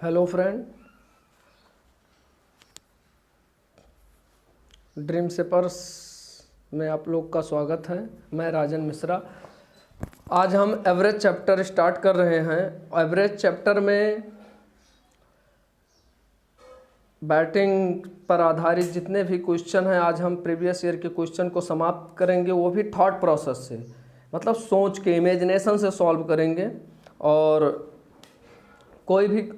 Hello friend, dream सेपर्स में आप लोग का स्वागत है। मैं राजन मिश्रा। आज हम एवरेज चैप्टर स्टार्ट कर रहे हैं। एवरेज चैप्टर में बैटिंग पर आधारित जितने भी क्वेश्चन हैं, आज हम प्रीवियस ईयर के क्वेश्चन को समाप्त करेंगे, वो भी थॉट प्रोसेस से, मतलब सोच के, इमेजिनेशन से सॉल्व करेंगे। और कोई भी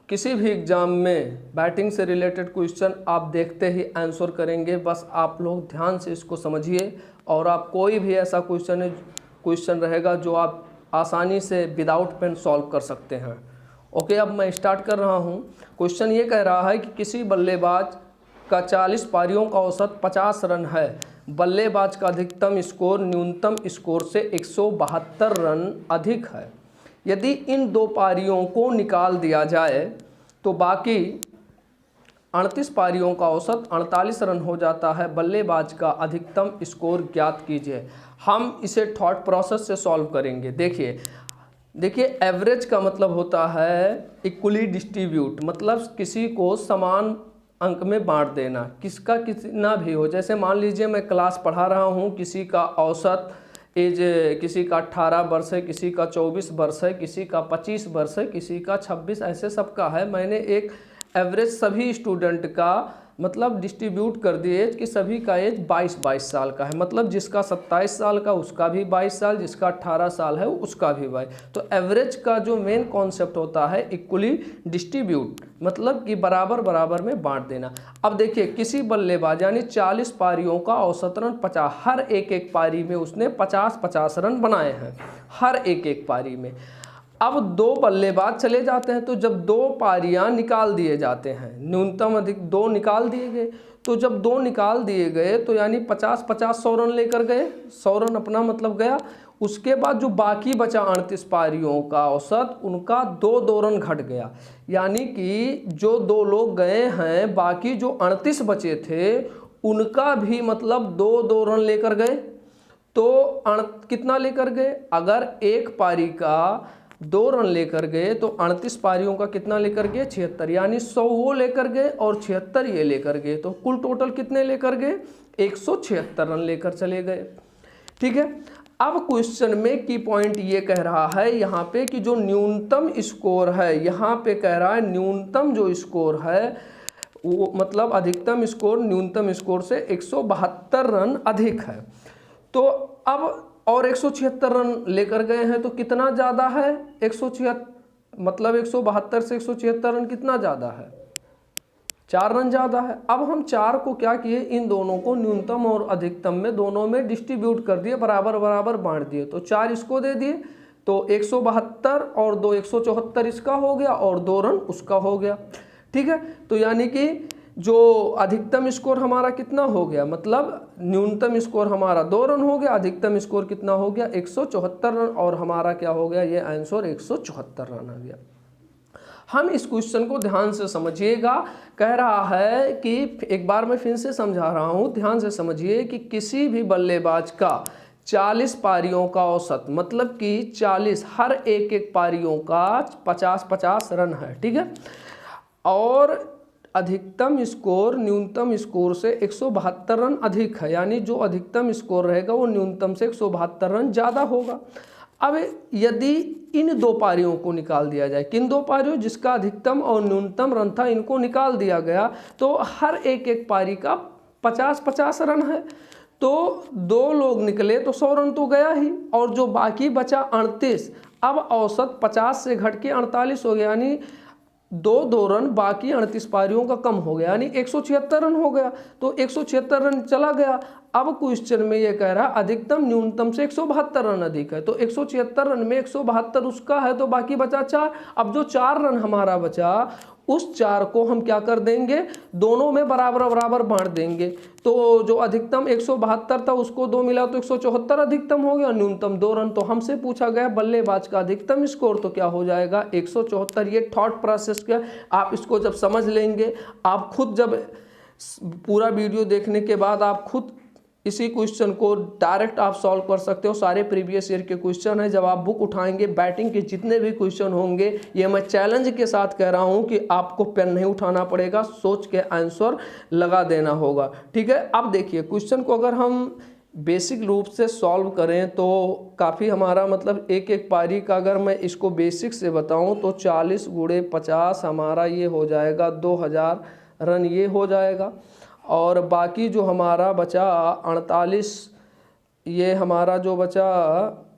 किसी भी एग्ज़ाम में बैटिंग से रिलेटेड क्वेश्चन आप देखते ही आंसर करेंगे। बस आप लोग ध्यान से इसको समझिए और आप कोई भी ऐसा क्वेश्चन रहेगा जो आप आसानी से विदाउट पेन सॉल्व कर सकते हैं। ओके, अब मैं स्टार्ट कर रहा हूँ। क्वेश्चन ये कह रहा है कि किसी बल्लेबाज का 40 पारियों का औसत 50 रन है। बल्लेबाज का अधिकतम स्कोर न्यूनतम स्कोर से 172 रन अधिक है। यदि इन दो पारियों को निकाल दिया जाए तो बाकी 38 पारियों का औसत 48 रन हो जाता है। बल्लेबाज का अधिकतम स्कोर ज्ञात कीजिए। हम इसे थॉट प्रोसेस से सॉल्व करेंगे। देखिए एवरेज का मतलब होता है इक्वली डिस्ट्रीब्यूट, मतलब किसी को समान अंक में बांट देना, किसका कितना भी हो। जैसे मान लीजिए मैं क्लास पढ़ा रहा हूँ, किसी का औसत एज किसी का 18 वर्ष है, किसी का 24 वर्ष है, किसी का 25 वर्ष है, किसी का 26, ऐसे सबका है। मैंने एक एवरेज सभी स्टूडेंट का मतलब डिस्ट्रीब्यूट कर दिए एज कि सभी का एज 22 साल का है। मतलब जिसका 27 साल का उसका भी 22 साल, जिसका 18 साल है उसका भी 22। तो एवरेज का जो मेन कॉन्सेप्ट होता है इक्वली डिस्ट्रीब्यूट, मतलब कि बराबर बराबर में बांट देना। अब देखिए किसी बल्लेबाज यानी 40 पारियों का औसत रन 50, हर एक पारी में उसने 50-50 रन बनाए हैं, हर एक पारी में। अब दो बल्लेबाज चले जाते हैं, तो जब दो पारियां निकाल दिए जाते हैं, न्यूनतम अधिक दो निकाल दिए गए, तो जब दो निकाल दिए गए तो यानी 50-50 100 रन लेकर गए, 100 रन अपना मतलब गया। उसके बाद जो बाकी बचा 38 पारियों का औसत, उनका 2-2 रन घट गया। यानी कि जो दो लोग गए हैं, बाकी जो 38 बचे थे उनका भी मतलब 2-2 रन लेकर गए। तो कितना लेकर गए? अगर एक पारी का 2 रन लेकर गए तो 38 पारियों का कितना लेकर गए? 76। यानी 100 वो लेकर गए और 76 ये लेकर गए, तो कुल टोटल कितने लेकर गए? 176 रन लेकर चले गए। ठीक है। अब क्वेश्चन में की पॉइंट ये कह रहा है यहाँ पे कि जो न्यूनतम स्कोर है, यहाँ पे कह रहा है न्यूनतम जो स्कोर है वो मतलब अधिकतम स्कोर न्यूनतम स्कोर से 172 रन अधिक है। तो अब और 176 रन लेकर गए हैं, तो कितना ज़्यादा है? 176 मतलब 172 से 176 रन कितना ज़्यादा है? 4 रन ज़्यादा है। अब हम 4 को क्या किए, इन दोनों को न्यूनतम और अधिकतम में दोनों में डिस्ट्रीब्यूट कर दिए, बराबर बराबर बांट दिए। तो 4 इसको दे दिए, तो 172 और 2 174 इसका हो गया और 2 रन उसका हो गया। ठीक है। तो यानी कि जो अधिकतम स्कोर हमारा कितना हो गया, मतलब न्यूनतम स्कोर हमारा 2 रन हो गया, अधिकतम स्कोर कितना हो गया? 174 रन, और हमारा क्या हो गया? ये आंसर 174 रन आ गया। हम इस क्वेश्चन को ध्यान से समझिएगा। कह रहा है कि एक बार मैं फिर से समझा रहा हूँ, ध्यान से समझिए कि किसी भी बल्लेबाज का 40 पारियों का औसत, मतलब कि 40 हर एक पारियों का 50-50 रन है। ठीक है। और अधिकतम स्कोर न्यूनतम स्कोर से 172 रन अधिक है, यानी जो अधिकतम स्कोर रहेगा वो न्यूनतम से 172 रन ज़्यादा होगा। अब यदि इन दो पारियों को निकाल दिया जाए, किन दो पारियों? जिसका अधिकतम और न्यूनतम रन था, इनको निकाल दिया गया, तो हर एक पारी का 50-50 रन है। तो दो लोग निकले तो 100 रन तो गया ही, और जो बाकी बचा 38, अब औसत 50 से घट के 48 हो गया, यानी 2-2 रन बाकी 38 पारियों का कम हो गया, यानी 176 रन हो गया। तो 176 रन चला गया। अब क्वेश्चन में ये कह रहा है अधिकतम न्यूनतम से 172 रन अधिक है, तो 176 रन में 172 उसका है, तो बाकी बचा 4। अब जो 4 रन हमारा बचा, उस 4 को हम क्या कर देंगे? दोनों में बराबर बराबर बांट देंगे। तो जो अधिकतम 172 था उसको 2 मिला तो 174 अधिकतम हो गया, न्यूनतम 2 रन। तो हमसे पूछा गया बल्लेबाज का अधिकतम स्कोर, तो क्या हो जाएगा? 174। ये थॉट प्रोसेस क्या, आप इसको जब समझ लेंगे, आप खुद जब पूरा वीडियो देखने के बाद आप खुद इसी क्वेश्चन को डायरेक्ट आप सॉल्व कर सकते हो। सारे प्रीवियस ईयर के क्वेश्चन है, जब आप बुक उठाएंगे बैटिंग के जितने भी क्वेश्चन होंगे, ये मैं चैलेंज के साथ कह रहा हूँ कि आपको पेन नहीं उठाना पड़ेगा, सोच के आंसर लगा देना होगा, ठीक है। अब देखिए क्वेश्चन को अगर हम बेसिक रूप से सॉल्व करें तो काफ़ी हमारा मतलब एक एक पारी का, अगर मैं इसको बेसिक से बताऊं तो 40 गुणे 50 हमारा ये हो जाएगा 2000 रन ये हो जाएगा। और बाकी जो हमारा बचा 48, ये हमारा जो बचा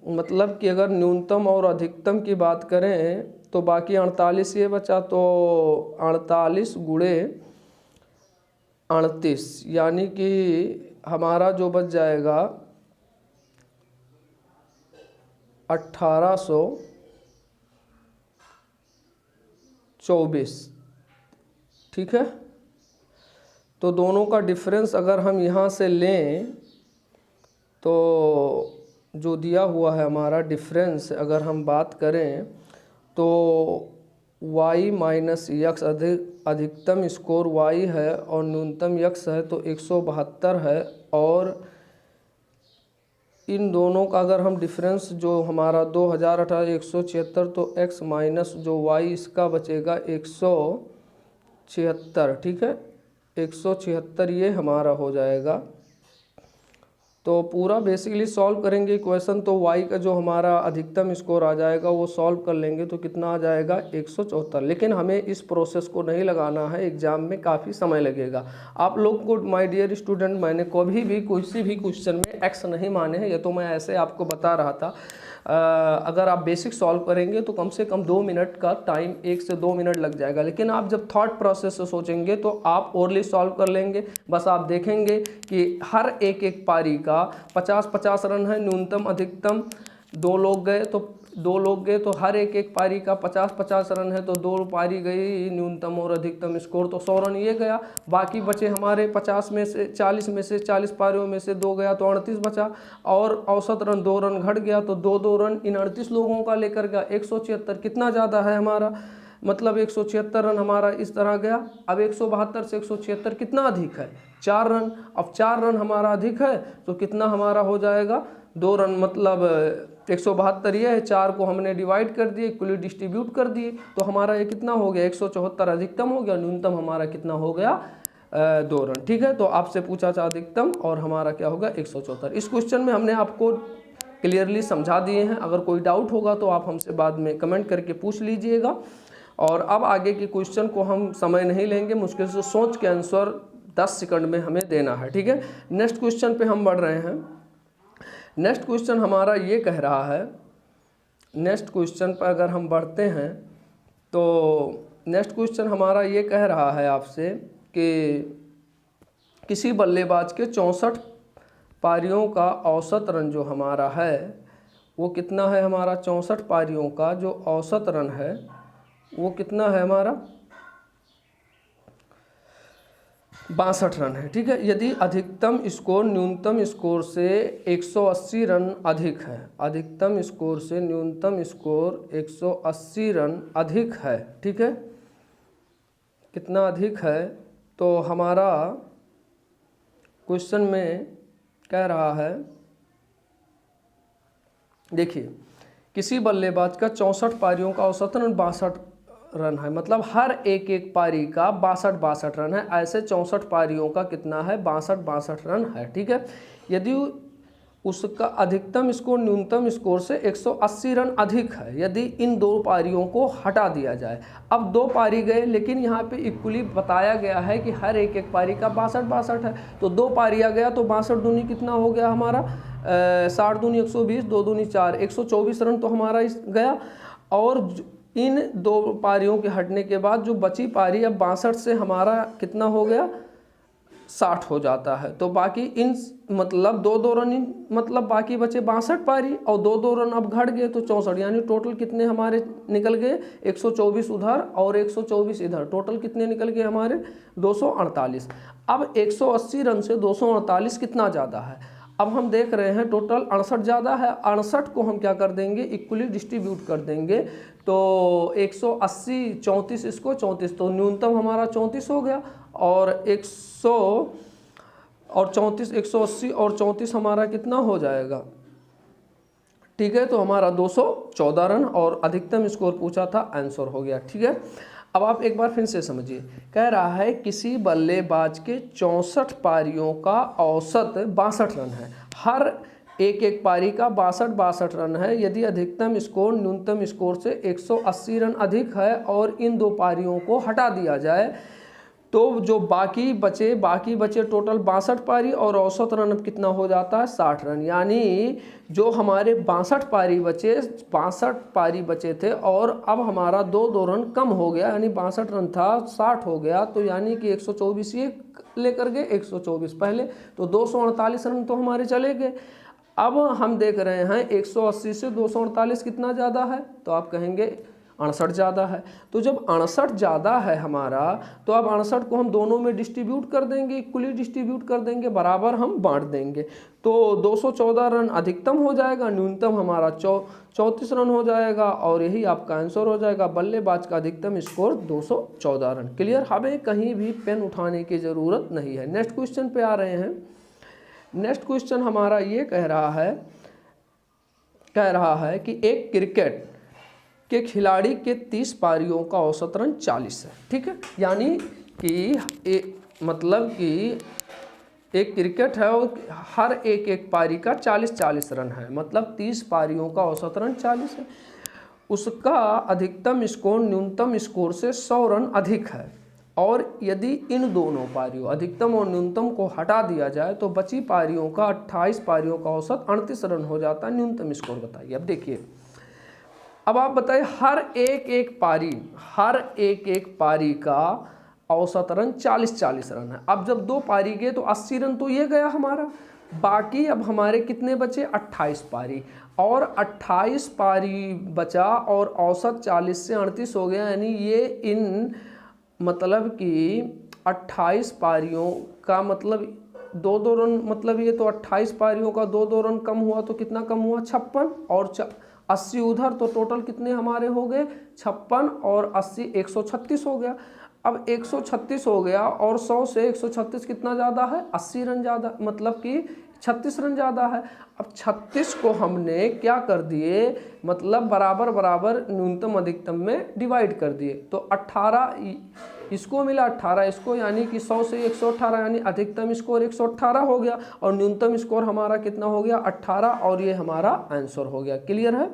मतलब कि अगर न्यूनतम और अधिकतम की बात करें तो बाकी 48 ये बचा, तो 48 गुणे 38 यानी कि हमारा जो बच जाएगा 1824, ठीक है। तो दोनों का डिफरेंस अगर हम यहाँ से लें तो जो दिया हुआ है हमारा डिफरेंस, अगर हम बात करें तो y माइनस यक्स अधिकतम स्कोर y है और न्यूनतम यक्स है तो 172 है। और इन दोनों का अगर हम डिफरेंस जो हमारा 2018 176, तो x माइनस जो y इसका बचेगा 176, ठीक है। 176 ये हमारा हो जाएगा। तो पूरा बेसिकली सॉल्व करेंगे इक्वेशन तो y का जो हमारा अधिकतम स्कोर आ जाएगा वो सॉल्व कर लेंगे तो कितना आ जाएगा 174। लेकिन हमें इस प्रोसेस को नहीं लगाना है, एग्जाम में काफ़ी समय लगेगा। आप लोग को माय डियर स्टूडेंट, मैंने कभी भी किसी भी क्वेश्चन में एक्स नहीं माने हैं, ये तो मैं ऐसे आपको बता रहा था। अगर आप बेसिक सॉल्व करेंगे तो कम से कम 2 मिनट का टाइम, 1 से 2 मिनट लग जाएगा। लेकिन आप जब थॉट प्रोसेस से सोचेंगे तो आप ओरली सॉल्व कर लेंगे। बस आप देखेंगे कि हर एक एक पारी का 50-50 रन है, न्यूनतम अधिकतम 2 लोग गए तो हर एक एक पारी का 50-50 रन है, तो 2 पारी गई, न्यूनतम और अधिकतम स्कोर तो 100 रन ये गया। बाकी बचे हमारे 50 में से 40 में से 40 पारियों में से 2 गया तो 38 बचा, और औसत रन 2 रन घट गया तो 2-2 रन इन 38 लोगों का लेकर गया 176। कितना ज़्यादा है हमारा, मतलब 176 रन हमारा इस तरह गया। अब 172 से 176 कितना अधिक है, 4 रन। अब 4 रन हमारा अधिक है तो कितना हमारा हो जाएगा 2 रन, मतलब 172 ये है, 4 को हमने डिवाइड कर दिए, इक्वली डिस्ट्रीब्यूट कर दिए, तो हमारा ये कितना हो गया 174 अधिकतम हो गया, न्यूनतम हमारा कितना हो गया 2 रन, ठीक है। तो आपसे पूछा था अधिकतम और हमारा क्या होगा 174। इस क्वेश्चन में हमने आपको क्लियरली समझा दिए हैं। अगर कोई डाउट होगा तो आप हमसे बाद में कमेंट करके पूछ लीजिएगा। और अब आगे के क्वेश्चन को हम समय नहीं लेंगे, मुश्किल से सोच के आंसर 10 सेकंड में हमें देना है, ठीक है। नेक्स्ट क्वेश्चन पे हम बढ़ रहे हैं। नेक्स्ट क्वेश्चन हमारा ये कह रहा है, नेक्स्ट क्वेश्चन पर अगर हम बढ़ते हैं तो नेक्स्ट क्वेश्चन हमारा ये कह रहा है आपसे कि किसी बल्लेबाज के 64 पारियों का औसत रन जो हमारा है वो कितना है, हमारा 64 पारियों का जो औसत रन है वो कितना है हमारा 62 रन है, ठीक है। यदि अधिकतम स्कोर न्यूनतम स्कोर से 180 रन अधिक है, अधिकतम स्कोर से न्यूनतम स्कोर 180 रन अधिक है, ठीक है, कितना अधिक है, तो हमारा क्वेश्चन में कह रहा है, देखिए किसी बल्लेबाज का 64 पारियों का औसत रन 62 रन है, मतलब हर एक एक पारी का 62 रन है। ऐसे 64 पारियों का कितना है 62 रन है, ठीक है। यदि उसका अधिकतम स्कोर न्यूनतम स्कोर से 180 रन अधिक है, यदि इन 2 पारियों को हटा दिया जाए। अब 2 पारी गए, लेकिन यहाँ पे इक्वली बताया गया है कि हर एक एक पारी का 62 है, तो 2 पारियाँ गया तो 62 दूनी कितना हो गया हमारा 60 दूनी 120, 2 दूनी 4, 124 रन तो हमारा गया। और इन 2 पारियों के हटने के बाद जो बची पारी अब 62 से हमारा कितना हो गया 60 हो जाता है। तो बाकी इन मतलब 2-2 रन, मतलब बाकी बचे 62 पारी और 2-2 रन अब घट गए तो 64, यानी टोटल कितने हमारे निकल गए 124 उधर और 124 इधर, टोटल कितने निकल गए हमारे 248। अब 180 रन से 248 कितना ज़्यादा है, अब हम देख रहे हैं टोटल 68 ज़्यादा है। 68 को हम क्या कर देंगे इक्वली डिस्ट्रीब्यूट कर देंगे, तो 180 34 इसको 34, तो न्यूनतम हमारा 34 हो गया और और 34 180 और 34 हमारा कितना हो जाएगा, ठीक है। तो हमारा 214 रन और अधिकतम स्कोर पूछा था, आंसर हो गया, ठीक है। अब आप एक बार फिर से समझिए, कह रहा है किसी बल्लेबाज के 64 पारियों का औसत 62 रन है, हर एक पारी का 62 रन है। यदि अधिकतम स्कोर न्यूनतम स्कोर से 180 रन अधिक है और इन दो पारियों को हटा दिया जाए तो जो बाकी बचे टोटल 62 पारी और औसत रन अब कितना हो जाता है, 60 रन। यानी जो हमारे 62 पारी बचे थे और अब हमारा 2 रन कम हो गया, यानी 62 रन था 60 हो गया, तो यानी कि 124 ये लेकर गए, 124 पहले, तो 248 रन तो हमारे चले गए। अब हम देख रहे हैं 180 से 248 कितना ज़्यादा है, तो आप कहेंगे 68 ज़्यादा है। तो जब 68 ज़्यादा है हमारा, तो अब 68 को हम दोनों में डिस्ट्रीब्यूट कर देंगे, इक्वली डिस्ट्रीब्यूट कर देंगे, बराबर हम बांट देंगे। तो 214 रन अधिकतम हो जाएगा, न्यूनतम हमारा 34 रन हो जाएगा और यही आपका आंसर हो जाएगा। बल्लेबाज का अधिकतम स्कोर 214 रन। क्लियर, हमें कहीं भी पेन उठाने की ज़रूरत नहीं है। नेक्स्ट क्वेश्चन पे आ रहे हैं। नेक्स्ट क्वेश्चन हमारा ये कह रहा है कि एक क्रिकेट के खिलाड़ी के 30 पारियों का औसत रन 40 है, ठीक है। यानी कि मतलब कि एक क्रिकेट है और हर एक पारी का 40 रन है, मतलब 30 पारियों का औसत रन 40 है। उसका अधिकतम स्कोर न्यूनतम स्कोर से 100 रन अधिक है और यदि इन दोनों पारियों अधिकतम और न्यूनतम को हटा दिया जाए तो बची पारियों का 28 पारियों का औसत 38 रन हो जाता है। न्यूनतम स्कोर बताइए। अब देखिए, अब आप बताइए हर एक पारी का औसत रन 40 रन है। अब जब 2 पारी गए तो 80 रन तो ये गया हमारा, बाकी अब हमारे कितने बचे, 28 पारी, और 28 पारी बचा और औसत 40 से 38 हो गया। यानी ये इन मतलब कि 28 पारियों का मतलब 2 रन, मतलब ये तो 28 पारियों का 2 रन कम हुआ तो कितना कम हुआ, 56, और 80 उधर, तो टोटल कितने हमारे हो गए, 56 और 80 136 हो गया। अब 136 हो गया और 100 से 136 कितना ज़्यादा है, 80 रन ज़्यादा, मतलब कि 36 रन ज़्यादा है। अब 36 को हमने क्या कर दिए, मतलब बराबर बराबर न्यूनतम अधिकतम में डिवाइड कर दिए, तो 18 इसको मिला, 18 इसको, यानी कि 100 से 118, यानी अधिकतम स्कोर 118 हो गया और न्यूनतम स्कोर हमारा कितना हो गया, 18, और ये हमारा आंसर हो गया। क्लियर है,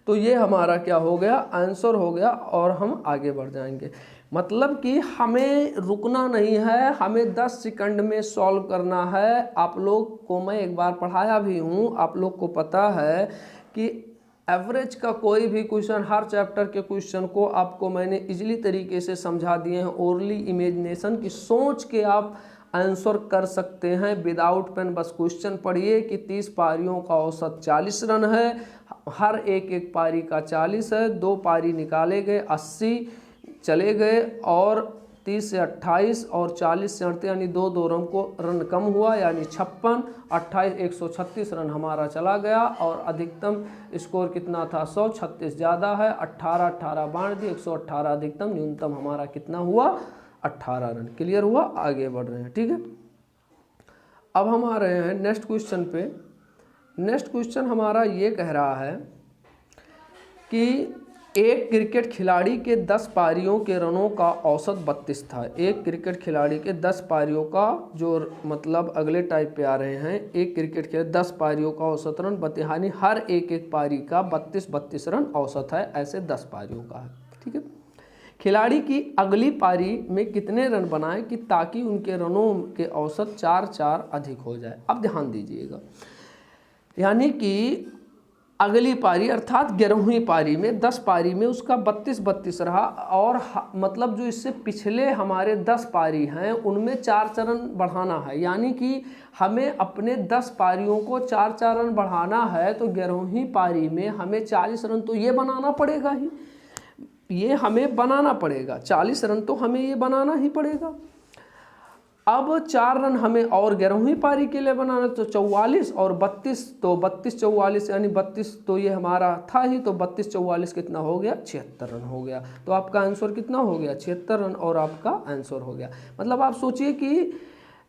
तो ये हमारा क्या हो गया, आंसर हो गया और हम आगे बढ़ जाएंगे। मतलब कि हमें रुकना नहीं है, हमें 10 सेकंड में सॉल्व करना है। आप लोग को मैं एक बार पढ़ाया भी हूँ, आप लोग को पता है कि एवरेज का कोई भी क्वेश्चन, हर चैप्टर के क्वेश्चन को आपको मैंने इजीली तरीके से समझा दिए हैं। ओरली इमेजिनेशन की सोच के आप आंसर कर सकते हैं विदाउट पेन। बस क्वेश्चन पढ़िए कि 30 पारियों का औसत 40 रन है, हर एक पारी का 40 है, 2 पारी निकाले गए, 80 चले गए और 30 से 28 और 40 से 38, यानी 2 रन कम हुआ, यानी 56, 28 136 रन हमारा चला गया और अधिकतम स्कोर कितना था, 100, 36 ज़्यादा है, 18 बांट दिए, 118 अधिकतम, न्यूनतम हमारा कितना हुआ, 18 रन। क्लियर हुआ, आगे बढ़ रहे हैं, ठीक है। अब हम आ रहे हैं नेक्स्ट क्वेश्चन पे। नेक्स्ट क्वेश्चन हमारा ये कह रहा है कि एक क्रिकेट खिलाड़ी के 10 पारियों के रनों का औसत 32 था। एक क्रिकेट खिलाड़ी के 10 पारियों का जो मतलब अगले टाइप पे आ रहे हैं, एक क्रिकेट के 10 पारियों का औसत रन 32, यानी हर एक पारी का 32 रन औसत है, ऐसे 10 पारियों का है, ठीक है। खिलाड़ी की अगली पारी में कितने रन बनाए कि ताकि उनके रनों के औसत 4 अधिक हो जाए। अब ध्यान दीजिएगा, यानी कि अगली पारी अर्थात 11वीं पारी में 10 पारी में उसका 32 रहा और मतलब जो इससे पिछले हमारे 10 पारी हैं उनमें 4 रन बढ़ाना है, यानी कि हमें अपने 10 पारियों को 4 रन बढ़ाना है। तो 11वीं पारी में हमें 40 रन तो ये बनाना पड़ेगा ही, ये हमें बनाना पड़ेगा, 40 रन तो हमें ये बनाना ही पड़ेगा। अब 4 रन हमें और 11वीं पारी के लिए बनाना, तो 44 और 32, तो 32 44, यानी 32 तो ये हमारा था ही, तो 32 44 कितना हो गया, 76 रन हो गया। तो आपका आंसर कितना हो गया, 76 रन, और आपका आंसर हो गया। मतलब आप सोचिए कि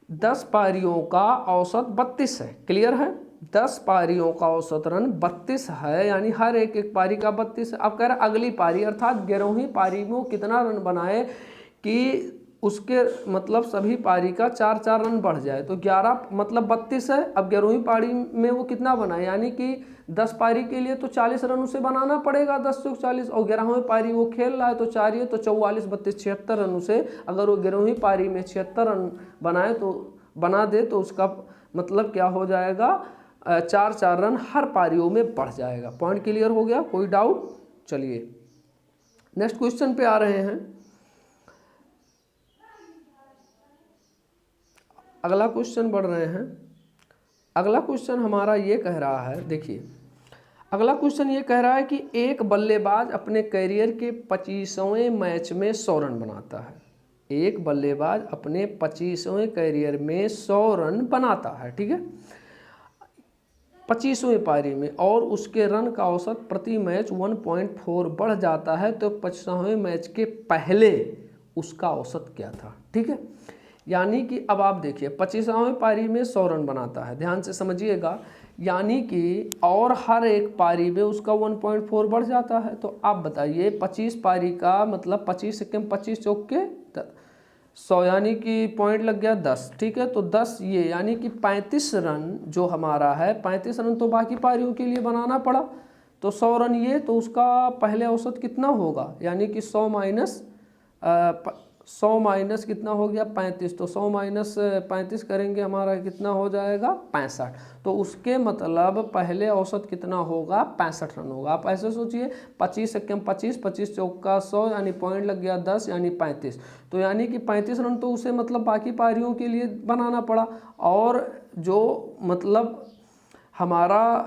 10 पारियों का औसत 32 है, क्लियर है। 10 पारियों का औसत रन 32 है, यानी हर एक एक पारी का 32 है। अब कह रहा अगली पारी अर्थात 11वीं पारी में वो कितना रन बनाए कि उसके मतलब सभी पारी का 4-4 रन बढ़ जाए। तो 11 मतलब 32 है, अब 11वीं पारी में वो कितना बनाए, यानी कि 10 पारी के लिए तो 40 रन उसे बनाना पड़ेगा, 10 से 40, और 11वीं पारी वो खेल रहा है तो 4 ही है तो 44, 32, 76 रन उसे, अगर वो 11वीं पारी में 76 रन बनाए तो बना दे तो उसका मतलब क्या हो जाएगा, 4-4 रन हर पारियों में बढ़ जाएगा। पॉइंट क्लियर हो गया, कोई डाउट। चलिए नेक्स्ट क्वेश्चन पे आ रहे हैं। अगला क्वेश्चन बढ़ रहे हैं। अगला क्वेश्चन हमारा ये कह रहा है, देखिए अगला क्वेश्चन ये कह रहा है कि एक बल्लेबाज अपने करियर के 25वें मैच में 100 रन बनाता है। एक बल्लेबाज अपने 25वें करियर में 100 रन बनाता है, ठीक है, 25वीं पारी में, और उसके रन का औसत प्रति मैच 1.4 बढ़ जाता है, तो 25वें मैच के पहले उसका औसत क्या था, ठीक है। यानी कि अब आप देखिए 25वें पारी में 100 रन बनाता है, ध्यान से समझिएगा, यानी कि और हर एक पारी में उसका 1.4 बढ़ जाता है। तो आप बताइए 25 पारी का मतलब 25 एकम 25 चौक के 100, यानी कि पॉइंट लग गया 10, ठीक है। तो 10 ये यानी कि 35 रन जो हमारा है, 35 रन तो बाकी पारियों के लिए बनाना पड़ा, तो 100 रन ये, तो उसका पहले औसत कितना होगा, यानी कि 100 माइनस कितना हो गया 35, तो 100 माइनस 35 करेंगे हमारा कितना हो जाएगा 65, तो उसके मतलब पहले औसत कितना होगा 65 रन होगा। आप ऐसे सोचिए 25 एकम 25, 25 चौका 100, यानी पॉइंट लग गया 10, यानी 35, तो यानी कि 35 रन तो उसे मतलब बाकी पारियों के लिए बनाना पड़ा, और जो मतलब हमारा,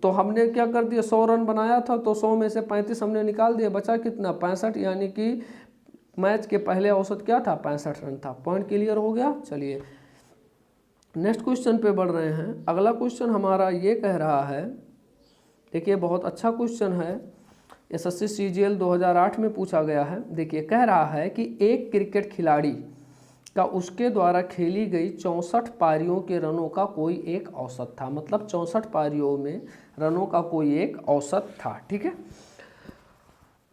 तो हमने क्या कर दिया 100 रन बनाया था, तो 100 में से 35 हमने निकाल दिया, बचा कितना 65, यानी कि मैच के पहले औसत क्या था 65 रन था। पॉइंट क्लियर हो गया। चलिए नेक्स्ट क्वेश्चन पे बढ़ रहे हैं। अगला क्वेश्चन हमारा ये कह रहा है, देखिए बहुत अच्छा क्वेश्चन है, एसएससी सीजीएल 2008 में पूछा गया है। देखिए कह रहा है कि एक क्रिकेट खिलाड़ी का उसके द्वारा खेली गई 64 पारियों के रनों का कोई एक औसत था, मतलब 64 पारियों में रनों का कोई एक औसत था, ठीक है।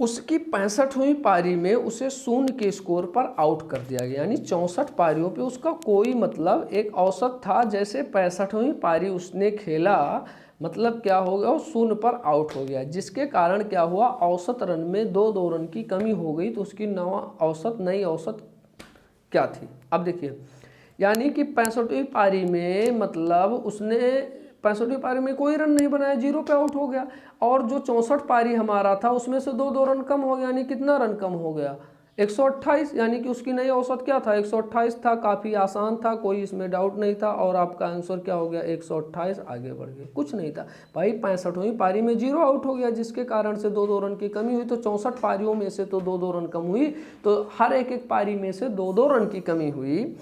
उसकी 65वीं पारी में उसे 0 के स्कोर पर आउट कर दिया गया, यानी 64 पारियों पे उसका कोई मतलब एक औसत था, जैसे 65वीं पारी उसने खेला, मतलब क्या हो गया, वो 0 पर आउट हो गया, जिसके कारण क्या हुआ, औसत रन में 2 रन की कमी हो गई, तो उसकी नई औसत क्या थी। अब देखिए यानी कि 65वीं पारी में मतलब उसने 65वीं पारी में कोई रन नहीं बनाया, 0 पे आउट हो गया, और जो 64 पारी हमारा था उसमें से 2 रन कम हो गया, यानी कितना रन कम हो गया 128, यानी कि उसकी नई औसत क्या था 128 था। काफ़ी आसान था, कोई इसमें डाउट नहीं था, और आपका आंसर क्या हो गया 128, आगे बढ़ गए, कुछ नहीं था भाई। 65वीं पारी में 0 आउट हो गया, जिसके कारण से 2 रन की कमी हुई, तो 64 पारियों में से तो 2 रन कम हुई, तो हर एक एक पारी में से 2 रन की कमी हुई,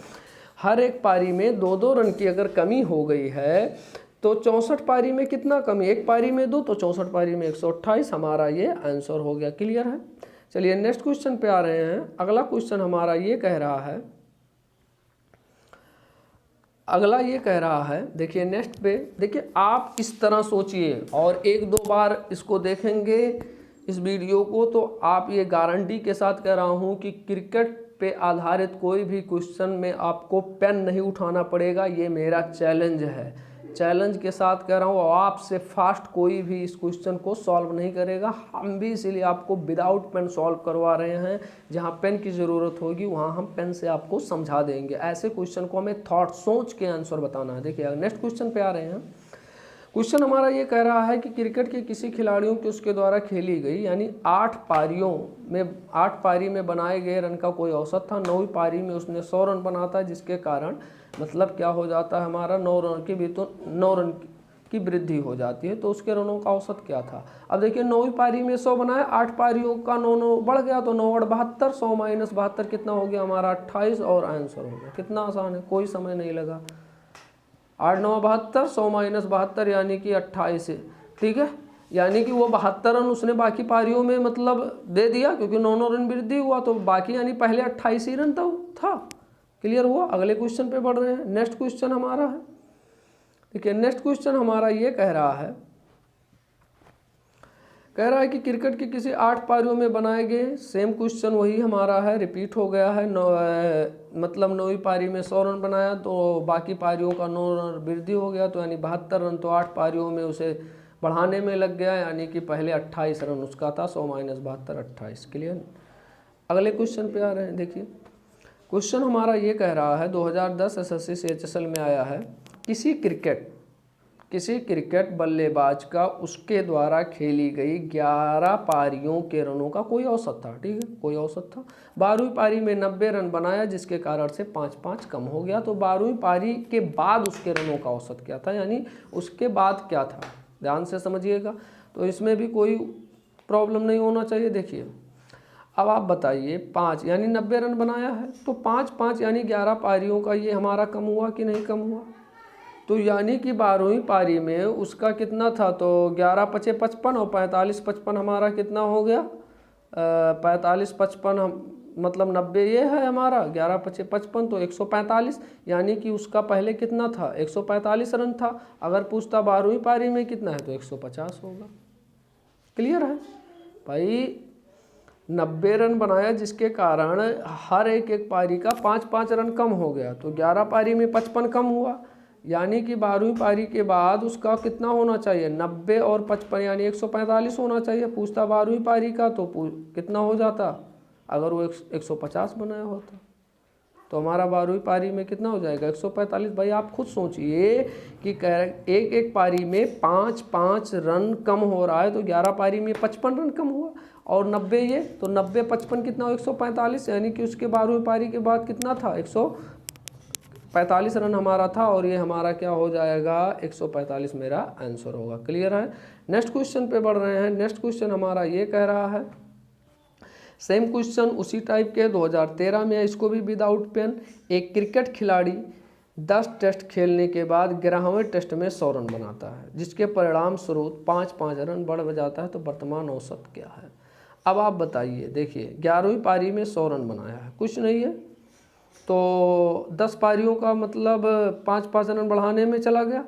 हर एक पारी में 2 रन की अगर कमी हो गई है, तो 64 पारी में कितना कमी, एक पारी में 2, तो 64 पारी में 128, हमारा ये आंसर हो गया। क्लियर है। चलिए नेक्स्ट क्वेश्चन पे आ रहे हैं। अगला क्वेश्चन हमारा ये कह रहा है, अगला ये कह रहा है, देखिए नेक्स्ट पे, देखिए आप इस तरह सोचिए और 1-2 बार इसको देखेंगे इस वीडियो को, तो आप ये गारंटी के साथ कह रहा हूँ कि क्रिकेट पे आधारित कोई भी क्वेश्चन में आपको पेन नहीं उठाना पड़ेगा, ये मेरा चैलेंज है। चैलेंज के साथ कह रहा हूँ, आपसे फास्ट कोई भी इस क्वेश्चन को सॉल्व नहीं करेगा, हम भी इसीलिए आपको विदाउट पेन सॉल्व करवा रहे हैं। जहाँ पेन की ज़रूरत होगी वहाँ हम पेन से आपको समझा देंगे। ऐसे क्वेश्चन को हमें थॉट सोच के आंसर बताना है। देखिए नेक्स्ट क्वेश्चन पे आ रहे हैं। क्वेश्चन हमारा ये कह रहा है कि क्रिकेट के किसी खिलाड़ियों की उसके द्वारा खेली गई यानी 8 पारी में बनाए गए रन का कोई औसत था। 9वीं पारी में उसने 100 रन बनाता है, जिसके कारण मतलब क्या हो जाता है हमारा 9 रन की वृद्धि हो जाती है, तो उसके रनों का औसत क्या था। अब देखिए 9वीं पारी में 100 बनाया, 8 पारियों का 9 बढ़ गया, तो 9 72, 100 माइनस 72 कितना हो गया हमारा 28, और आंसर हो गया। कितना आसान है, कोई समय नहीं लगा। 8 9 72, 100 माइनस 72 यानी कि 28, ठीक है। यानी कि वो 72 रन उसने बाकी पारियों में मतलब दे दिया, क्योंकि 9 रन वृद्धि हुआ, तो बाकी यानी पहले 28 ही रन था। क्लियर हुआ? अगले क्वेश्चन पे बढ़ रहे हैं। नेक्स्ट क्वेश्चन हमारा है, देखिए नेक्स्ट क्वेश्चन हमारा ये कह रहा है कि क्रिकेट के किसी 8 पारियों में बनाए गए, सेम क्वेश्चन वही हमारा है, रिपीट हो गया है। मतलब 9वीं पारी में 100 रन बनाया तो बाकी पारियों का 9 रन वृद्धि हो गया, तो यानी 72 रन, तो 8 पारियों में उसे बढ़ाने में लग गया, यानी कि पहले 28 रन उसका था, 100 - 72 28। क्लियर? अगले क्वेश्चन पे आ रहे हैं। देखिए क्वेश्चन हमारा ये कह रहा है, 2010 एसएससी CHSL में आया है, किसी क्रिकेट बल्लेबाज का उसके द्वारा खेली गई 11 पारियों के रनों का कोई औसत था। ठीक है, कोई औसत था। 12वीं पारी में 90 रन बनाया, जिसके कारण से 5-5 कम हो गया। तो 12वीं पारी के बाद उसके रनों का औसत क्या था, यानी उसके बाद क्या था, ध्यान से समझिएगा। तो इसमें भी कोई प्रॉब्लम नहीं होना चाहिए। देखिए अब आप बताइए, 5 यानी 90 रन बनाया है, तो 5-5 यानी 11 पारियों का ये हमारा कम हुआ कि नहीं कम हुआ? तो यानी कि 12वीं पारी में उसका कितना था, तो 11 × 5 = 55 और 45 × 55 हमारा कितना हो गया, 45 × 55 मतलब 90 ये है हमारा, 11 × 5 = 55 तो 145, यानी कि उसका पहले कितना था, 145 रन था। अगर पूछता 12वीं पारी में कितना है तो 150 होगा। क्लियर है भाई? 90 रन बनाया, जिसके कारण हर एक पारी का 5-5 रन कम हो गया, तो 11 पारी में 55 कम हुआ, यानी कि 12वीं पारी के बाद उसका कितना होना चाहिए, 90 और 55 यानी 145 होना चाहिए। पूछता 12वीं पारी का तो कितना हो जाता, अगर वो 150 बनाया होता तो हमारा 12वीं पारी में कितना हो जाएगा, 145। भाई आप खुद सोचिए कि एक पारी में 5-5 रन कम हो रहा है, तो 11 पारी में 55 रन कम हुआ, और 90 ये, तो 90 × 55 कितना हो, 145, यानी कि उसके 12वीं पारी के बाद कितना था, 145 रन हमारा था, और ये हमारा क्या हो जाएगा, 145 मेरा आंसर होगा। क्लियर है? नेक्स्ट क्वेश्चन पे बढ़ रहे हैं। नेक्स्ट क्वेश्चन हमारा ये कह रहा है, सेम क्वेश्चन उसी टाइप के 2013 में, इसको भी विदाउट पेन। एक क्रिकेट खिलाड़ी 10 टेस्ट खेलने के बाद 11वें टेस्ट में 100 रन बनाता है, जिसके परिणाम स्वरूप 5-5 रन बढ़ जाता है, तो वर्तमान औसत क्या है? अब आप बताइए। देखिए 11वीं पारी में 100 रन बनाया है, कुछ नहीं है, तो 10 पारियों का मतलब 5-5 रन बढ़ाने में चला गया,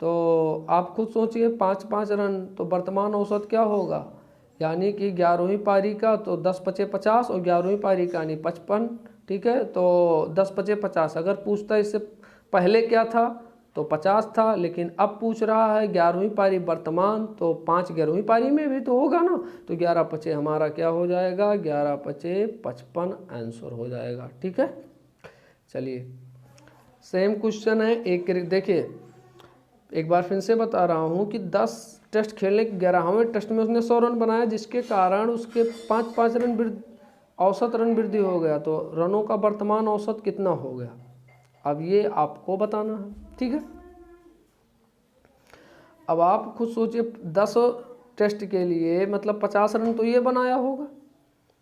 तो आप खुद सोचिए 5-5 रन, तो वर्तमान औसत क्या होगा, यानी कि 11वीं पारी का तो 10 × 5 = 50 और 11वीं पारी का यानी 55। ठीक है, तो 10 × 5 = 50। अगर पूछता इससे पहले क्या था तो 50 था, लेकिन अब पूछ रहा है 11वीं पारी वर्तमान, तो 5 11वीं पारी में भी तो होगा ना, तो 11 × 5 हमारा क्या हो जाएगा, 11 × 5 = 55 आंसर हो जाएगा। ठीक है, चलिए सेम क्वेश्चन है। देखिए एक बार फिर से बता रहा हूँ कि 10 टेस्ट खेलने के 11वें टेस्ट में उसने 100 रन बनाया, जिसके कारण उसके 5-5 रन औसत रन वृद्धि हो गया, तो रनों का वर्तमान औसत कितना हो गया, अब ये आपको बताना है। ठीक है, अब आप खुद सोचिए, 10 टेस्ट के लिए मतलब 50 रन तो ये बनाया होगा,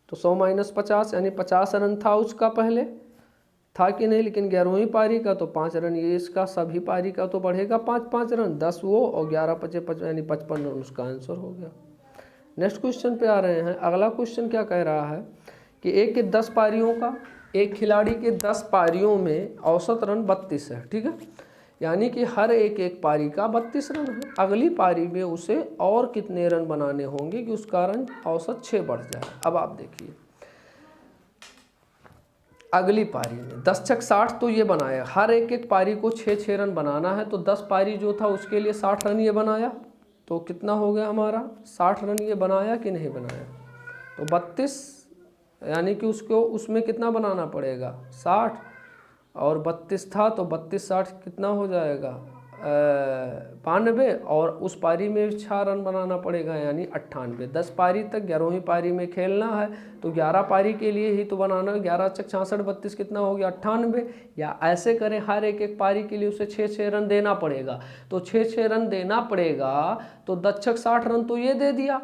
तो 100 - 50 यानी 50 रन था उसका पहले, था कि नहीं, लेकिन 11वीं पारी का तो 5 रन ये इसका, सभी पारी का तो बढ़ेगा 5-5 रन, 10 वो और 11 × 5 = 55 यानी 55 रन उसका आंसर हो गया। नेक्स्ट क्वेश्चन पे आ रहे हैं। अगला क्वेश्चन क्या कह रहा है कि एक खिलाड़ी के 10 पारियों में औसत रन 32 है। ठीक है, यानी कि हर एक पारी का 32 रन है। अगली पारी में उसे और कितने रन बनाने होंगे कि उसका रन औसत 6 बढ़ जाए। अब आप देखिए, अगली पारी में 10 × 60 तो ये बनाया, हर एक पारी को 6-6 रन बनाना है, तो 10 पारी जो था उसके लिए 60 रन ये बनाया, तो कितना हो गया हमारा, 60 रन ये बनाया कि नहीं बनाया, तो 32, यानी कि उसमें कितना बनाना पड़ेगा, 60, और 32 था तो 32-60 कितना हो जाएगा, 92, और उस पारी में 6 रन बनाना पड़ेगा यानी 98। 10 पारी तक 11वीं पारी में खेलना है, तो 11 पारी के लिए ही तो बनाना है। 11 × 66 32 कितना हो गया, 98, या ऐसे करें हर एक पारी के लिए उसे 6-6 रन देना पड़ेगा, तो 6-6 रन देना पड़ेगा, तो 10 × 60 रन तो ये दे दिया,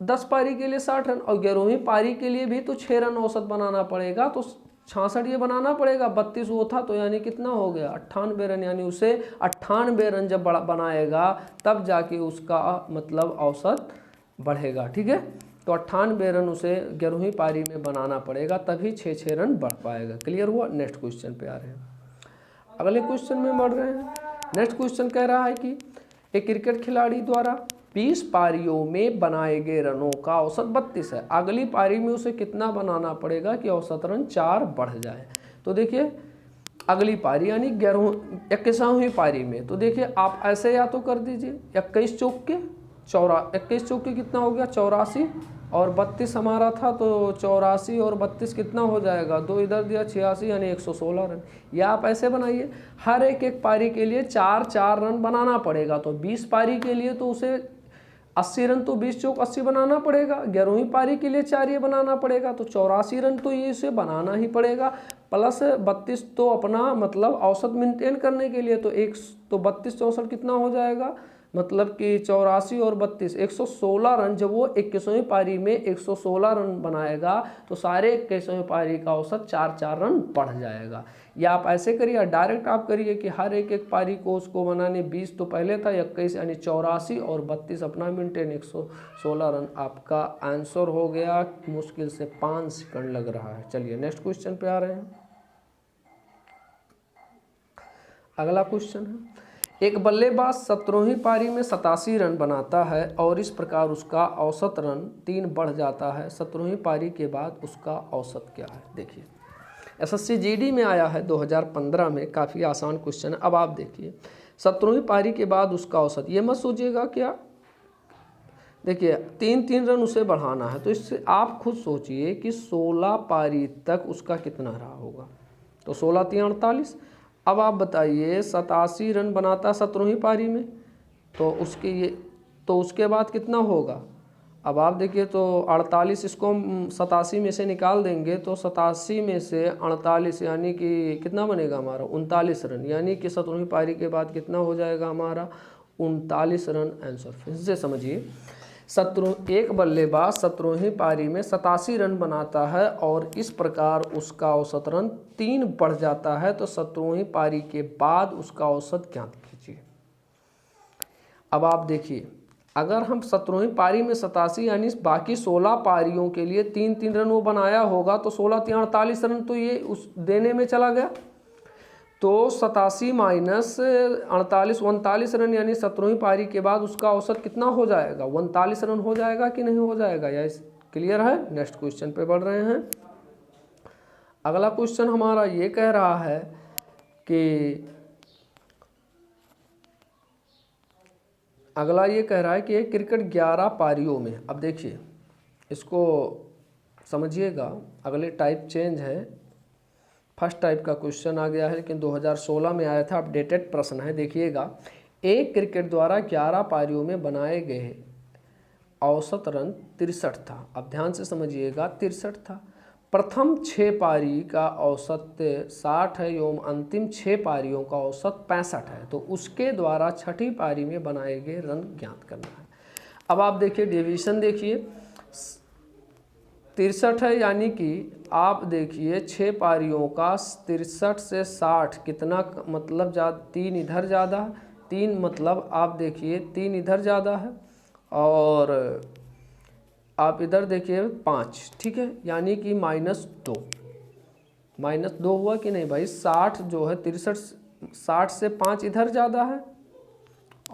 10 पारी के लिए 60 रन, और 11वीं पारी के लिए भी तो 6 रन औसत बनाना पड़ेगा, तो 66 ये बनाना पड़ेगा, 32 वो था, तो यानी कितना हो गया, 98 रन, यानी उसे 98 रन जब बनाएगा तब जाके उसका मतलब औसत बढ़ेगा। ठीक है, तो 98 रन उसे 11वीं पारी में बनाना पड़ेगा, तभी 6 रन बढ़ पाएगा। क्लियर हुआ। नेक्स्ट क्वेश्चन पे आ रहे हैं, अगले क्वेश्चन में बढ़ रहे हैं। नेक्स्ट क्वेश्चन कह रहा है कि एक क्रिकेट खिलाड़ी द्वारा 20 पारियों में बनाए गए रनों का औसत 32 है, अगली पारी में उसे कितना बनाना पड़ेगा कि औसत रन 4 बढ़ जाए। तो देखिए अगली पारी यानी 21वीं पारी में, तो देखिए आप ऐसे या तो कर दीजिए 21 चौक के 84 कितना हो गया 84, और 32 हमारा था, तो 84 और 32 कितना हो जाएगा, 2 इधर दिया 86 यानी 116 रन। या आप ऐसे बनाइए, हर एक पारी के लिए 4 रन बनाना पड़ेगा, तो 20 पारी के लिए तो उसे 80 रन, तो 20 चौक 80 बनाना पड़ेगा। 11वीं पारी के लिए 4 ये बनाना पड़ेगा, तो 84 रन तो ये इसे बनाना ही पड़ेगा, प्लस 32 तो अपना मतलब औसत मेंटेन करने के लिए, तो 32 64 कितना हो जाएगा, मतलब कि 84 और 32 116 रन। जब वो 21वीं पारी में 116 रन बनाएगा तो सारे 21वीं पारी का औसत 4 रन बढ़ जाएगा। या आप ऐसे करिए, डायरेक्ट आप करिए कि हर एक पारी को उसको बनाने 20 तो पहले था, 21 यानी 84 और 32 अपना मेंटेन 116 रन आपका आंसर हो गया। मुश्किल से 5 सेकंड लग रहा है। चलिए नेक्स्ट क्वेश्चन पे आ रहे हैं। अगला क्वेश्चन है, एक बल्लेबाज 17वीं पारी में 87 रन बनाता है और इस प्रकार उसका औसत रन 3 बढ़ जाता है। 17वीं पारी के बाद उसका औसत क्या है। देखिए एसएससी जीडी में आया है 2015 में, काफ़ी आसान क्वेश्चन है। अब आप देखिए 17वीं पारी के बाद उसका औसत, ये मत सोचिएगा क्या, देखिए 3 रन उसे बढ़ाना है, तो इससे आप खुद सोचिए कि 16 पारी तक उसका कितना रहा होगा, तो 16 3 48। अब आप बताइए 87 रन बनाता 17वीं पारी में, तो उसके बाद कितना होगा। अब आप देखिए तो 48, इसको हम 87 में से निकाल देंगे, तो 87 में से 48 यानी कि कितना बनेगा हमारा 39 रन, यानी कि 17वीं पारी के बाद कितना हो जाएगा हमारा 39 रन आंसर। फिर से समझिए, एक बल्लेबाज 17वीं पारी में 87 रन बनाता है और इस प्रकार उसका औसत रन 3 बढ़ जाता है, तो 17वीं पारी के बाद उसका औसत ज्ञात कीजिए। अब आप देखिए, अगर हम 17वीं पारी में 87 यानी बाकी 16 पारियों के लिए 3 रन वो बनाया होगा, तो 16 3 48 रन तो ये उस देने में चला गया, तो 87 माइनस 48 39 रन, यानी 17वीं पारी के बाद उसका औसत कितना हो जाएगा 39 रन हो जाएगा कि नहीं हो जाएगा। या क्लियर है। नेक्स्ट क्वेश्चन पे बढ़ रहे हैं। अगला क्वेश्चन हमारा ये कह रहा है कि एक क्रिकेट 11 पारियों में, अब देखिए इसको समझिएगा, अगले टाइप चेंज है, फर्स्ट टाइप का क्वेश्चन आ गया है, लेकिन 2016 में आया था, अपडेटेड प्रश्न है। देखिएगा, एक क्रिकेट द्वारा 11 पारियों में बनाए गए औसत रन 63 था। अब ध्यान से समझिएगा, 63 था। प्रथम 6 पारी का औसत 60 है एवं अंतिम 6 पारियों का औसत 65 है, तो उसके द्वारा छठी पारी में बनाए गए रन ज्ञात करना है। अब आप देखिए डेविएशन देखिए 63 है, यानी कि आप देखिए 6 पारियों का 63 से 60 कितना, मतलब 3 इधर ज़्यादा, 3 मतलब आप देखिए 3 इधर ज़्यादा है और आप इधर देखिए 5, ठीक है, यानी कि -2 हुआ कि नहीं भाई। 60 जो है 63, 60 से 5 इधर ज़्यादा है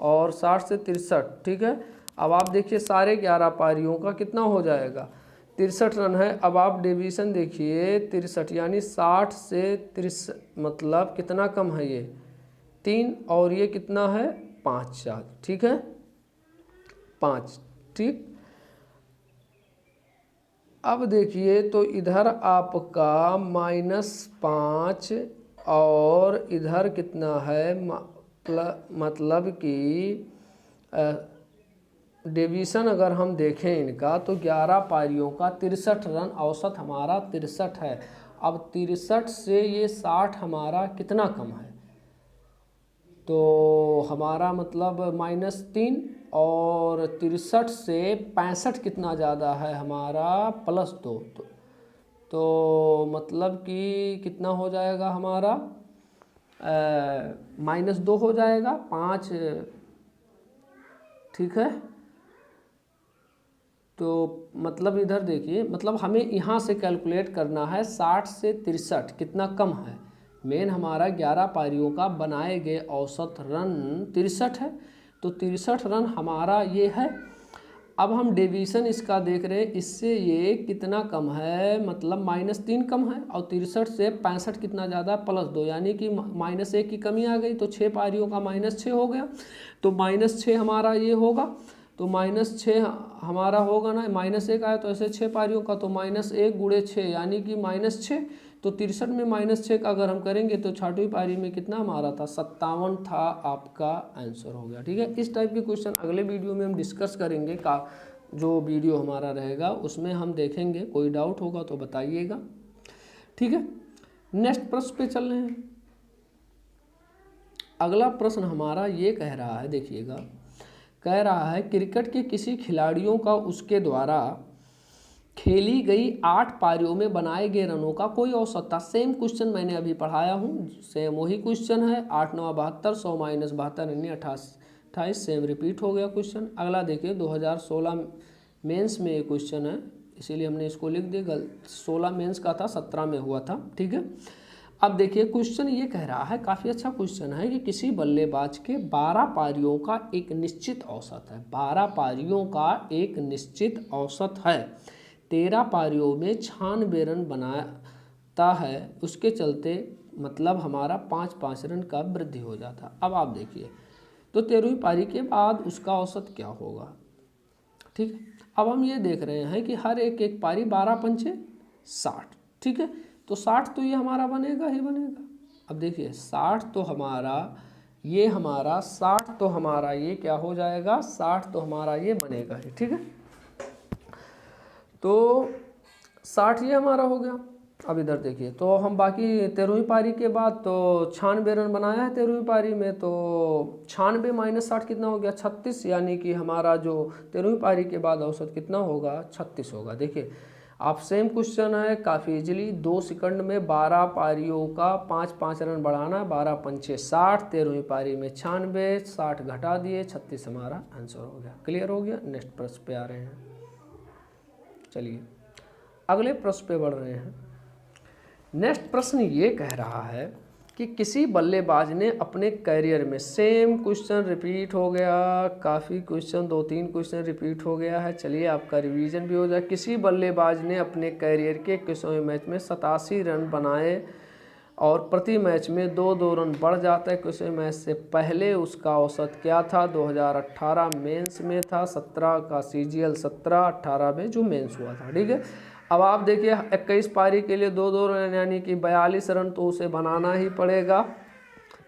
और 60 से 63, ठीक है। अब आप देखिए सारे 11 पारियों का कितना हो जाएगा 63 रन है। अब आप डेविएशन देखिए 63, यानी 60 से 63 मतलब कितना कम है ये 3, और ये कितना है 5 4, ठीक है 5, ठीक। अब देखिए तो इधर आपका -5 और इधर कितना है, मतलब कि डेविएशन अगर हम देखें इनका, तो 11 पारियों का 63 रन औसत हमारा 63 है। अब 63 से ये 60 हमारा कितना कम है, तो हमारा मतलब -3, और 63 से 65 कितना ज़्यादा है हमारा +2, तो मतलब कि कितना हो जाएगा हमारा -2 हो जाएगा 5, ठीक है। तो मतलब इधर देखिए, मतलब हमें यहाँ से कैलकुलेट करना है 60 से 63 कितना कम है। मेन हमारा 11 पारियों का बनाए गए औसत रन 63 है, तो 63 रन हमारा ये है। अब हम डेविएशन इसका देख रहे हैं, इससे ये कितना कम है, मतलब -3 कम है, और 63 से 65 कितना ज़्यादा, +2, यानी कि -1 की कमी आ गई। तो 6 पारियों का -6 हो गया, तो -6 हमारा ये होगा। तो -6 हमारा होगा ना, -1 आया तो ऐसे 6 पारियों का, तो -1 × 6 यानी कि -6। तो 63 में -6 का अगर हम करेंगे तो 6वीं पारी में कितना हमारा था, 57 था, आपका आंसर हो गया। ठीक है, इस टाइप के क्वेश्चन अगले वीडियो में हम डिस्कस करेंगे। का जो वीडियो हमारा रहेगा उसमें हम देखेंगे, कोई डाउट होगा तो बताइएगा। ठीक है, नेक्स्ट प्रश्न पे चल रहे हैं। अगला प्रश्न हमारा ये कह रहा है, देखिएगा, कह रहा है क्रिकेट के किसी खिलाड़ियों का उसके द्वारा खेली गई 8 पारियों में बनाए गए रनों का कोई औसत था। सेम क्वेश्चन मैंने अभी पढ़ाया हूँ, सेम वही क्वेश्चन है। 8 9 72, 100 - 72 यानी 28, सेम रिपीट हो गया क्वेश्चन। अगला देखिए, 2016 मेंस में ये क्वेश्चन है, इसीलिए हमने इसको लिख दिया। 16 मेंस का था, 17 में हुआ था। ठीक है, अब देखिए क्वेश्चन ये कह रहा है, काफ़ी अच्छा क्वेश्चन है, कि किसी बल्लेबाज के 12 पारियों का एक निश्चित औसत है। 12 पारियों का एक निश्चित औसत है, 13 पारियों में 96 रन बनाता है, उसके चलते मतलब हमारा 5-5 रन का वृद्धि हो जाता। अब आप देखिए, तो 13वीं पारी के बाद उसका औसत क्या होगा। ठीक है, अब हम ये देख रहे हैं कि हर एक पारी 12 पंचे 60। ठीक है, तो 60 तो ये हमारा बनेगा ही बनेगा। अब देखिए 60 तो हमारा ये 60 तो हमारा ये क्या हो जाएगा, 60 तो हमारा ये बनेगा ही। ठीक है, तो 60 ये हमारा हो गया। अब इधर देखिए, तो हम बाकी 13वीं पारी के बाद तो 96 रन बनाया है 13वीं पारी में, तो 96 - 60 कितना हो गया, 36, यानी कि हमारा जो 13वीं पारी के बाद औसत कितना होगा, 36 होगा। देखिए आप सेम क्वेश्चन है, काफ़ी इजीली 2 सेकंड में 12 पारियों का 5-5 रन बढ़ाना, 12 पंचे 60, 13वीं पारी में 96, 60 घटा दिए, 36 हमारा आंसर हो गया। क्लियर हो गया। नेक्स्ट प्रश्न पे आ रहे हैं, चलिए अगले प्रश्न पे बढ़ रहे हैं। नेक्स्ट प्रश्न ये कह रहा है कि किसी बल्लेबाज ने अपने करियर में, सेम क्वेश्चन रिपीट हो गया, काफ़ी क्वेश्चन 2-3 क्वेश्चन रिपीट हो गया है। चलिए आपका रिवीजन भी हो जाए। किसी बल्लेबाज ने अपने करियर के 21वें मैच में 87 रन बनाए और प्रति मैच में 2-2 रन बढ़ जाता है। 21वें मैच से पहले उसका औसत क्या था, 2018 मेंस में था, 17 का CGL 17, 18 में जो मेंस हुआ था। ठीक है, अब आप देखिए 21 पारी के लिए 2-2 रन यानी कि 42 रन तो उसे बनाना ही पड़ेगा।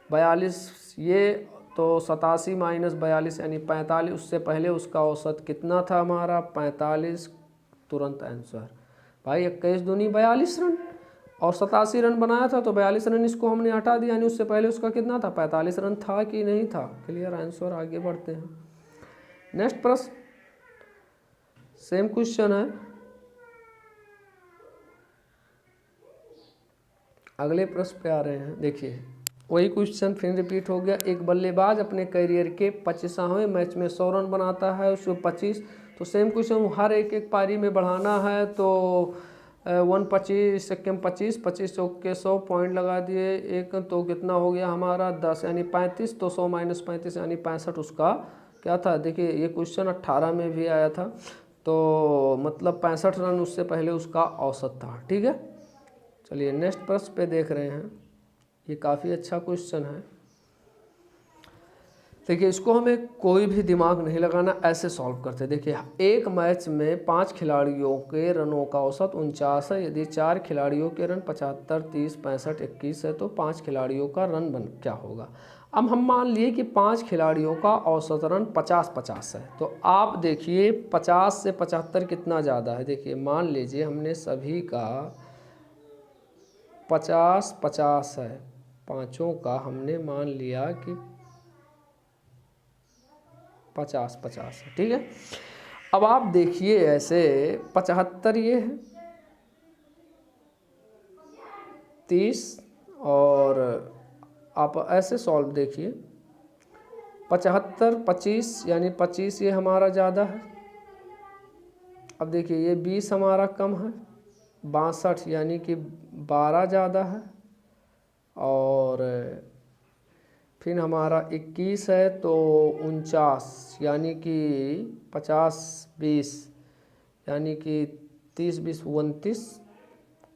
42 ये तो 87 - 42 यानी 45, उससे पहले उसका औसत कितना था हमारा, 45। तुरंत आंसर भाई, 21 दूनी 42 रन और 87 रन बनाया था, तो 42 रन इसको हमने हटा दिया, यानी उससे पहले उसका कितना था, 45 रन था कि नहीं था। Clear answer. आगे बढ़ते हैं। नेक्स्ट प्रश्न सेम क्वेश्चन है, अगले प्रश्न पे आ रहे हैं। देखिए वही क्वेश्चन फिर रिपीट हो गया। एक बल्लेबाज अपने करियर के 25वें मैच में 100 रन बनाता है, उसको 25, तो सेम क्वेश्चन हर एक पारी में बढ़ाना है, तो 125 सेकेंड 25 चौके 100 पॉइंट लगा दिए, एक तो कितना हो गया हमारा 10 यानी 35, तो 100 - 35 यानी 65 उसका क्या था। देखिए ये क्वेश्चन 18 में भी आया था, तो मतलब 65 रन उससे पहले उसका औसत था। ठीक है, चलिए नेक्स्ट प्रश्न पे देख रहे हैं। ये काफ़ी अच्छा क्वेश्चन है। देखिए इसको हमें कोई भी दिमाग नहीं लगाना, ऐसे सॉल्व करते। देखिए एक मैच में 5 खिलाड़ियों के रनों का औसत 49 है। यदि 4 खिलाड़ियों के रन 75, 30, 65, 21 है, तो 5 खिलाड़ियों का रन क्या होगा। अब हम मान लिए कि 5 खिलाड़ियों का औसत रन 50-50 है, तो आप देखिए 50 से 75 कितना ज़्यादा है। देखिए मान लीजिए हमने सभी का 50-50 है, पाँचों का हमने मान लिया कि 50-50 है। ठीक है, अब आप देखिए ऐसे 75 ये है, 30, और आप ऐसे सॉल्व देखिए 75 25 यानी 25 ये हमारा ज़्यादा है, अब देखिए ये 20 हमारा कम है, 62 यानी कि 12 ज़्यादा है, और फिर हमारा 21 है तो 49 यानी कि 50 20 यानी कि 30 20 29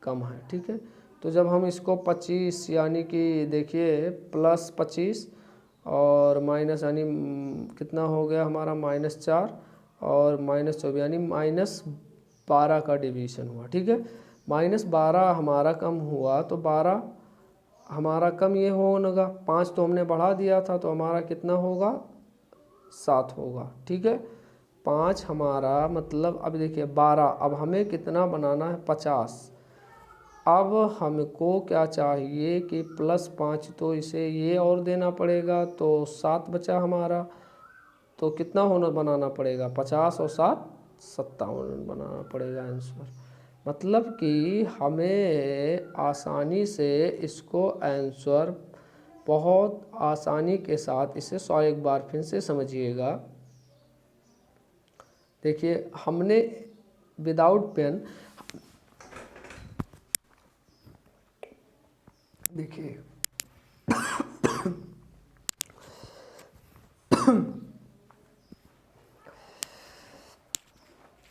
कम है। ठीक है, तो जब हम इसको 25 यानी कि देखिए प्लस 25 और माइनस यानी कितना हो गया हमारा -4 और -24 यानी -12 का डिवीज़न हुआ। ठीक है, -12 हमारा कम हुआ तो 12 हमारा कम ये होगा, 5 तो हमने बढ़ा दिया था तो हमारा कितना होगा 7 होगा। ठीक है, 5 हमारा मतलब अब देखिए 12, अब हमें कितना बनाना है 50। अब हमको क्या चाहिए कि +5 तो इसे ये और देना पड़ेगा तो 7 बचा हमारा, तो कितना होना बनाना पड़ेगा 50 और 7 57 बनाना पड़ेगा आंसर। मतलब कि हमें आसानी से इसको आंसर बहुत आसानी के साथ इसे एक बार फिर से समझिएगा। देखिए हमने विदाउट पेन, देखिए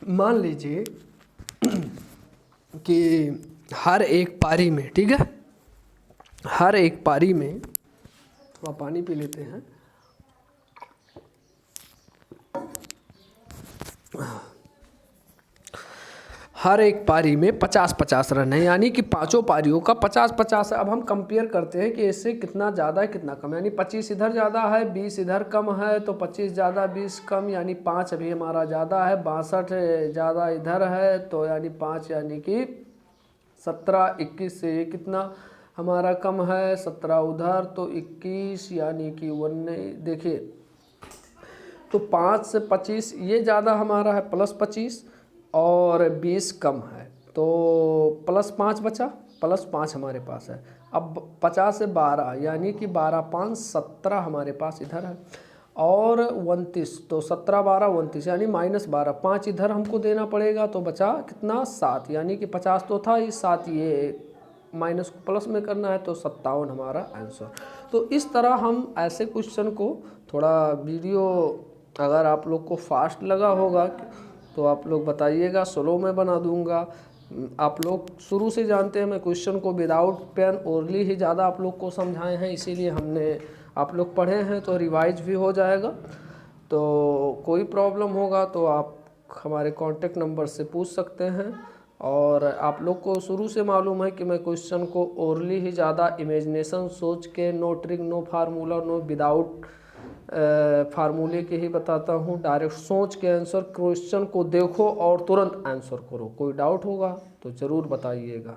मान लीजिए कि हर एक पारी में, ठीक है, हर एक पारी में थोड़ा पानी पी लेते हैं। हर एक पारी में 50-50 रन है, यानी कि पांचों पारियों का 50-50 है। अब हम कंपेयर करते हैं कि इससे कितना ज़्यादा है कितना कम, यानी 25 इधर ज़्यादा है 20 इधर कम है, तो 25 ज़्यादा 20 कम यानी 5 अभी हमारा ज़्यादा है, 62 ज़्यादा इधर है तो यानी 5 यानी कि 17, 21 से ये कितना हमारा कम है 17 उधर तो 21 यानी कि 19। देखिए तो 5 से 25 ये ज़्यादा हमारा है +25 और 20 कम है तो +5 बचा, +5 हमारे पास है। अब 50 से 12 यानी कि 12 5 17 हमारे पास इधर है, और 29 तो 17 12 29 यानी -12, 5 इधर हमको देना पड़ेगा तो बचा कितना 7, यानी कि 50 तो था ही, 7 ये माइनस को प्लस में करना है तो 57 हमारा आंसर। तो इस तरह हम ऐसे क्वेश्चन को, थोड़ा वीडियो अगर आप लोग को फास्ट लगा होगा तो आप लोग बताइएगा, स्लो में बना दूंगा। आप लोग शुरू से जानते हैं मैं क्वेश्चन को विदाउट पेन ओरली ही ज़्यादा आप लोग को समझाए हैं, इसीलिए हमने आप लोग पढ़े हैं तो रिवाइज भी हो जाएगा। तो कोई प्रॉब्लम होगा तो आप हमारे कांटेक्ट नंबर से पूछ सकते हैं। और आप लोग को शुरू से मालूम है कि मैं क्वेश्चन को ओरली ही ज़्यादा इमेजिनेशन सोच के, no trick no formula no without फार्मूले के ही बताता हूँ। डायरेक्ट सोच के आंसर, क्वेश्चन को देखो और तुरंत आंसर करो। कोई डाउट होगा तो ज़रूर बताइएगा।